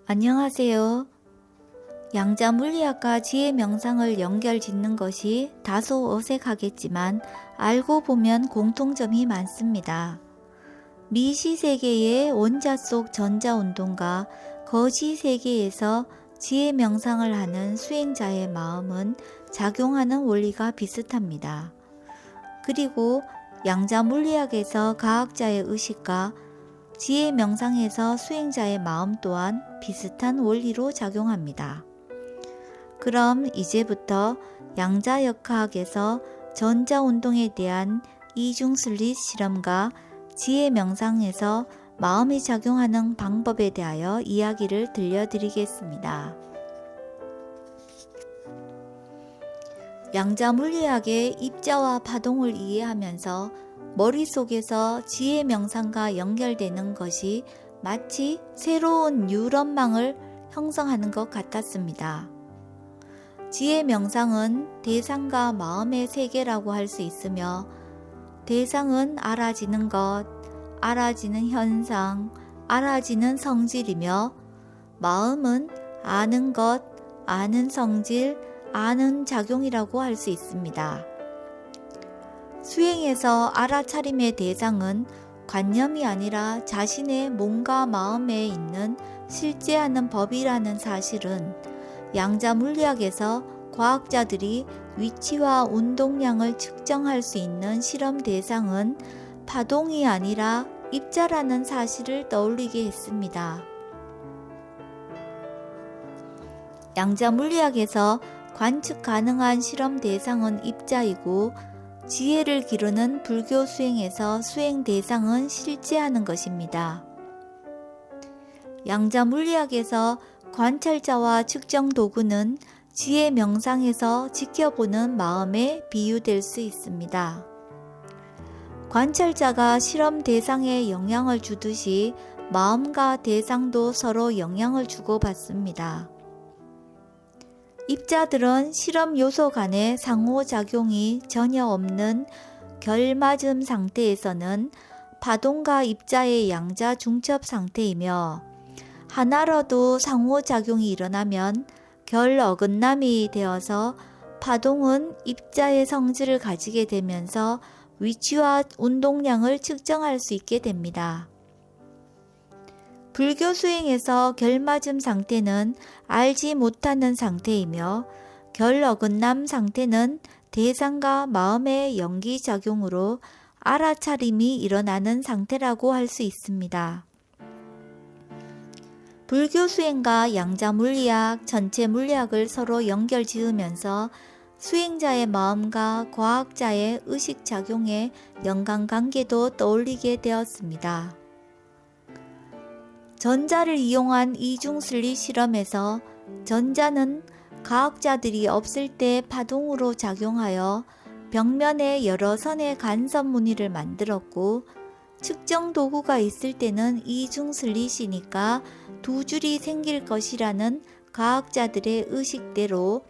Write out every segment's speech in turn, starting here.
안녕하세요. 양자 물리학과 지혜 명상을 연결 짓는 것이 다소 어색하겠지만 알고 보면 공통점이 많습니다. 미시 세계의 원자 속 전자 운동과 거시 세계에서 지혜 명상을 하는 수행자의 마음은 작용하는 원리가 비슷합니다. 그리고 양자 물리학에서 과학자의 의식과 지혜 명상에서 수행자의 마음 또한 비슷한 원리로 작용합니다. 그럼 이제부터 양자역학에서 전자운동에 대한 이중슬릿 실험과 지혜 명상에서 마음이 작용하는 방법에 대하여 이야기를 들려드리겠습니다. 양자물리학의 입자와 파동을 이해하면서 머릿속에서 지혜 명상과 연결되는 것이 마치 새로운 뉴런망을 형성하는 것 같았습니다. 지혜 명상은 대상과 마음의 세계라고 할 수 있으며 대상은 알아지는 것, 알아지는 현상, 알아지는 성질이며 마음은 아는 것, 아는 성질, 아는 작용이라고 할 수 있습니다. 수행에서 알아차림의 대상은 관념이 아니라 자신의 몸과 마음에 있는 실제하는 법이라는 사실은 양자 물리학에서 과학자들이 위치와 운동량을 측정할 수 있는 실험 대상은 파동이 아니라 입자라는 사실을 떠올리게 했습니다. 양자 물리학에서 관측 가능한 실험 대상은 입자이고 지혜를 기르는 불교 수행에서 수행 대상은 실제하는 것입니다. 양자 물리학에서 관찰자와 측정 도구는 지혜 명상에서 지켜보는 마음에 비유될 수 있습니다. 관찰자가 실험 대상에 영향을 주듯이 마음과 대상도 서로 영향을 주고받습니다. 입자들은 실험 요소 간의 상호작용이 전혀 없는 결맞음 상태에서는 파동과 입자의 양자 중첩 상태이며 하나라도 상호작용이 일어나면 결 어긋남이 되어서 파동은 입자의 성질을 가지게 되면서 위치와 운동량을 측정할 수 있게 됩니다. 불교 수행에서 결맞음 상태는 알지 못하는 상태이며 결 어긋남 상태는 대상과 마음의 연기작용으로 알아차림이 일어나는 상태라고 할 수 있습니다. 불교 수행과 양자 물리학, 전체 물리학을 서로 연결 지으면서 수행자의 마음과 과학자의 의식작용의 연관관계도 떠올리게 되었습니다. 전자를 이용한 이중슬릿 실험에서 전자는 과학자들이 없을 때 파동으로 작용하여 벽면에 여러 선의 간섭 무늬를 만들었고 측정 도구가 있을 때는 이중슬릿이니까 두 줄이 생길 것이라는 과학자들의 의식대로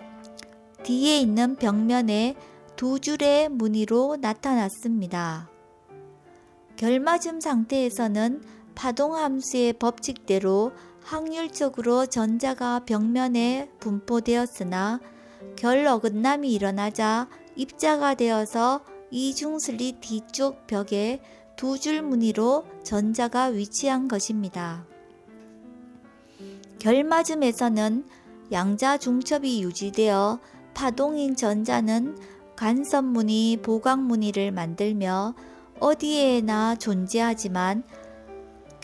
뒤에 있는 벽면에 두 줄의 무늬로 나타났습니다. 결맞음 상태에서는 파동함수의 법칙대로 확률적으로 전자가 벽면에 분포되었으나 결 어긋남이 일어나자 입자가 되어서 이중슬릿 뒤쪽 벽에 두 줄 무늬로 전자가 위치한 것입니다. 결맞음에서는 양자 중첩이 유지되어 파동인 전자는 간섭무늬, 보강무늬를 만들며 어디에나 존재하지만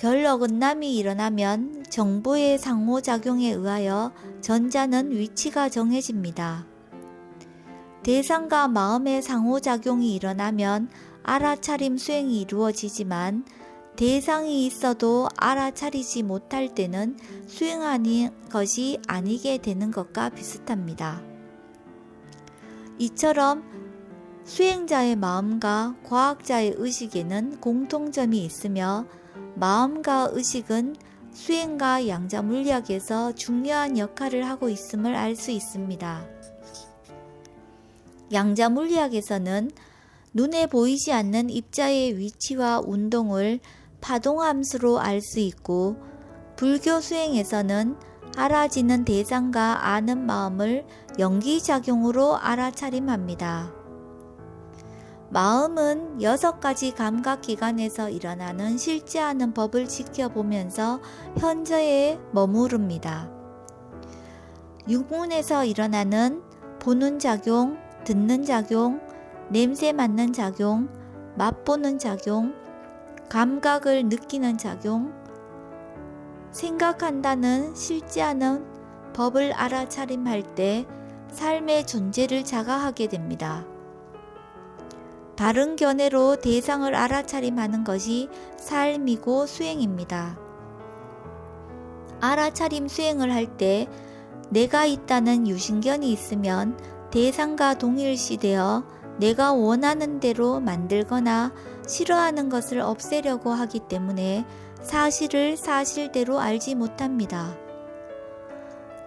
결 어긋남이 일어나면 정보의 상호작용에 의하여 전자는 위치가 정해집니다. 대상과 마음의 상호작용이 일어나면 알아차림 수행이 이루어지지만 대상이 있어도 알아차리지 못할 때는 수행하는 것이 아니게 되는 것과 비슷합니다. 이처럼 수행자의 마음과 과학자의 의식에는 공통점이 있으며 마음과 의식은 수행과 양자 물리학에서 중요한 역할을 하고 있음을 알 수 있습니다. 양자 물리학에서는 눈에 보이지 않는 입자의 위치와 운동을 파동함수로 알 수 있고 불교 수행에서는 알아지는 대상과 아는 마음을 연기작용으로 알아차림합니다. 마음은 6가지 감각기관에서 일어나는 실제하는 법을 지켜보면서 현저에 머무릅니다. 육문에서 일어나는 보는 작용, 듣는 작용, 냄새 맡는 작용, 맛보는 작용, 감각을 느끼는 작용, 생각한다는 실제하는 법을 알아차림할 때 삶의 존재를 자각하게 됩니다. 바른 견해로 대상을 알아차림하는 것이 삶이고 수행입니다. 알아차림 수행을 할 때 내가 있다는 유신견이 있으면 대상과 동일시되어 내가 원하는 대로 만들거나 싫어하는 것을 없애려고 하기 때문에 사실을 사실대로 알지 못합니다.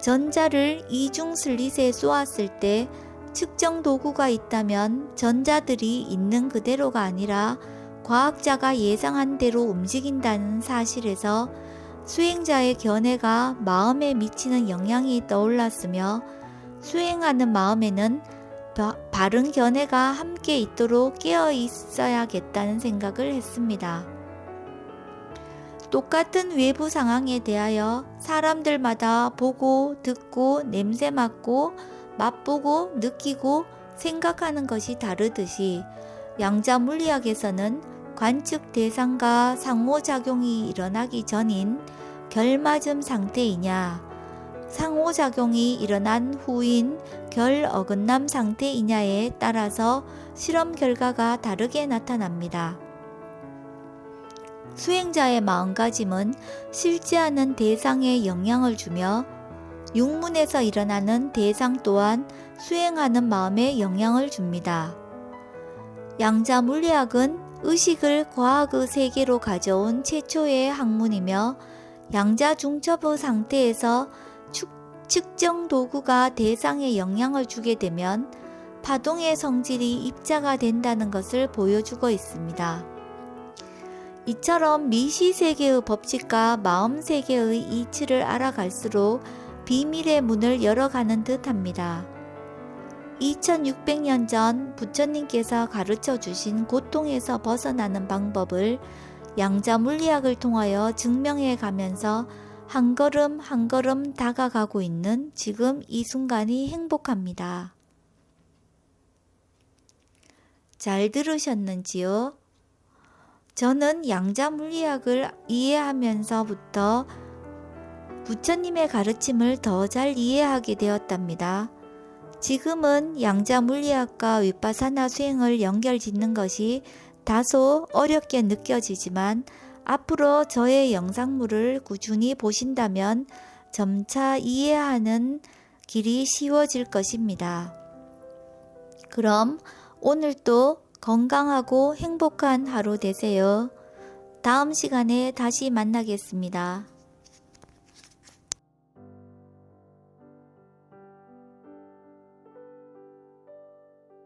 전자를 이중슬릿에 쏘았을 때 측정 도구가 있다면 전자들이 있는 그대로가 아니라 과학자가 예상한 대로 움직인다는 사실에서 수행자의 견해가 마음에 미치는 영향이 떠올랐으며 수행하는 마음에는 바른 견해가 함께 있도록 깨어 있어야겠다는 생각을 했습니다. 똑같은 외부 상황에 대하여 사람들마다 보고 듣고 냄새 맡고 맛보고 느끼고 생각하는 것이 다르듯이 양자 물리학에서는 관측 대상과 상호작용이 일어나기 전인 결맞음 상태이냐, 상호작용이 일어난 후인 결 어긋남 상태이냐에 따라서 실험 결과가 다르게 나타납니다. 수행자의 마음가짐은 실제하는 대상에 영향을 주며 육문에서 일어나는 대상 또한 수행하는 마음에 영향을 줍니다. 양자 물리학은 의식을 과학의 세계로 가져온 최초의 학문이며 양자 중첩의 상태에서 측정 도구가 대상에 영향을 주게 되면 파동의 성질이 입자가 된다는 것을 보여주고 있습니다. 이처럼 미시세계의 법칙과 마음세계의 이치를 알아갈수록 비밀의 문을 열어가는 듯합니다. 2600년 전 부처님께서 가르쳐 주신 고통에서 벗어나는 방법을 양자 물리학을 통하여 증명해 가면서 한 걸음 한 걸음 다가가고 있는 지금 이 순간이 행복합니다. 잘 들으셨는지요? 저는 양자 물리학을 이해하면서부터 부처님의 가르침을 더 잘 이해하게 되었답니다. 지금은 양자 물리학과 위파사나 수행을 연결짓는 것이 다소 어렵게 느껴지지만 앞으로 저의 영상물을 꾸준히 보신다면 점차 이해하는 길이 쉬워질 것입니다. 그럼 오늘도 건강하고 행복한 하루 되세요. 다음 시간에 다시 만나겠습니다.